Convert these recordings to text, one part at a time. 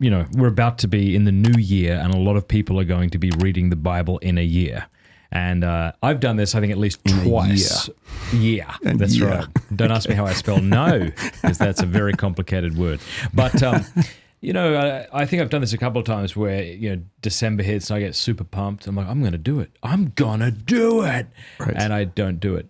we're about to be in the new year, and a lot of people are going to be reading the Bible in a year. And I've done this, I think, at least twice. Yeah, that's right. Don't ask me how I spell no, because that's a very complicated word. But, I think I've done this a couple of times where, December hits and I get super pumped. I'm like, I'm going to do it. I'm going to do it. Right. And I don't do it.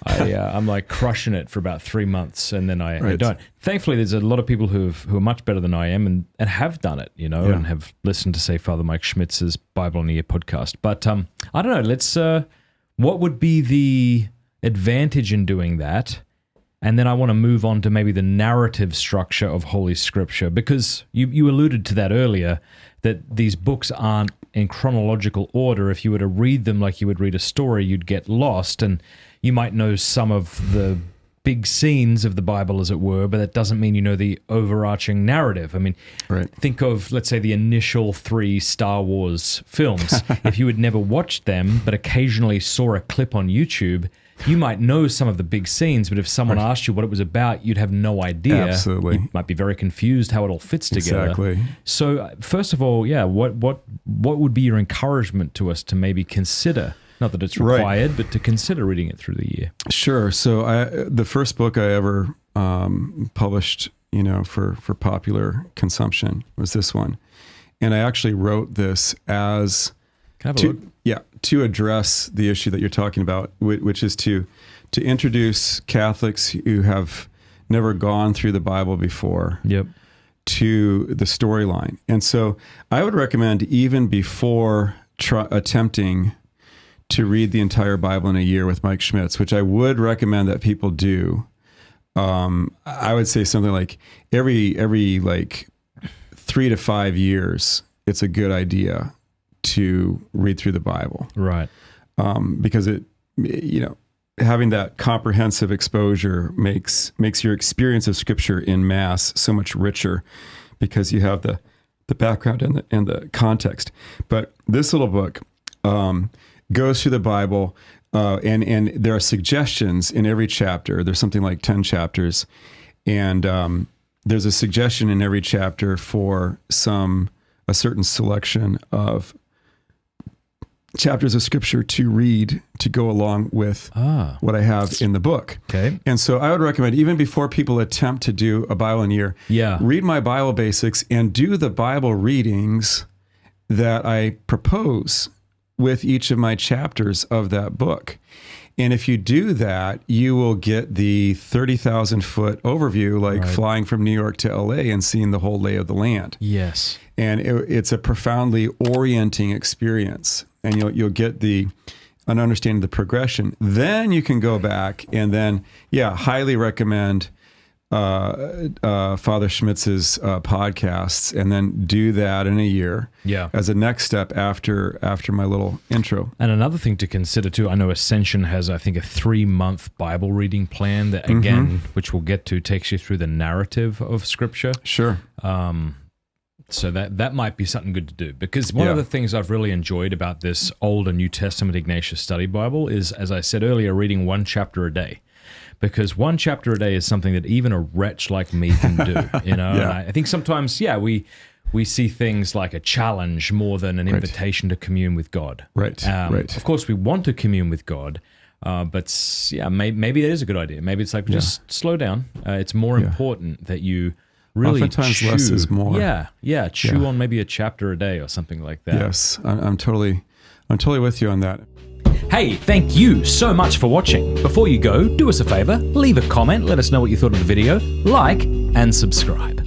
I'm like crushing it for about 3 months, and then I don't. Thankfully, there's a lot of people who are much better than I am and have done it, and have listened to, say, Father Mike Schmitz's Bible in a Year podcast. But I don't know. Let's. What would be the advantage in doing that? And then I want to move on to maybe the narrative structure of Holy Scripture, because you alluded to that earlier, that these books aren't in chronological order. If you were to read them like you would read a story, you'd get lost, and you might know some of the big scenes of the Bible, as it were, but that doesn't mean you know the overarching narrative. I mean, think of, let's say, the initial 3 Star Wars films. If you had never watched them, but occasionally saw a clip on YouTube, you might know some of the big scenes, but if someone asked you what it was about, you'd have no idea. Absolutely. You might be very confused how it all fits together. Exactly. So, first of all, what would be your encouragement to us to maybe consider? Not that it's required, but to consider reading it through the year. Sure. So the first book I ever published, for popular consumption was this one. And I actually wrote this as to address the issue that you're talking about, which is to introduce Catholics who have never gone through the Bible before to the storyline. And so I would recommend, even before attempting to read the entire Bible in a year with Mike Schmitz, which I would recommend that people do. I would say something like every like 3 to 5 years, it's a good idea to read through the Bible. Right. Because it, having that comprehensive exposure makes your experience of Scripture in mass so much richer, because you have the background and the context. But this little book, goes through the Bible, and there are suggestions in every chapter. There's something like 10 chapters, and there's a suggestion in every chapter for a certain selection of chapters of Scripture to read to go along with what I have in the book. Okay. And so I would recommend, even before people attempt to do a Bible in a year, read my Bible basics and do the Bible readings that I propose with each of my chapters of that book. And if you do that, you will get the 30,000 foot overview, like flying from New York to LA and seeing the whole lay of the land. Yes. And it's a profoundly orienting experience. And you'll get an understanding of the progression. Then you can go back and then, highly recommend Father Schmitz's podcasts, and then do that in a year as a next step after my little intro. And another thing to consider too, I know Ascension has, I think, a 3-month Bible reading plan that, again, which we'll get to, takes you through the narrative of Scripture. Sure. So that might be something good to do, because one of the things I've really enjoyed about this Old and New Testament Ignatius Study Bible is, as I said earlier, reading 1 chapter a day. Because 1 chapter a day is something that even a wretch like me can do, And I think sometimes, we see things like a challenge more than an invitation to commune with God. Right. Of course, we want to commune with God, but maybe it is a good idea. Maybe it's like, just slow down. It's more important that you really oftentimes less is more. Chew on maybe a chapter a day or something like that. Yes, I'm totally with you on that. Hey, thank you so much for watching. Before you go, do us a favor, leave a comment, let us know what you thought of the video, like, and subscribe.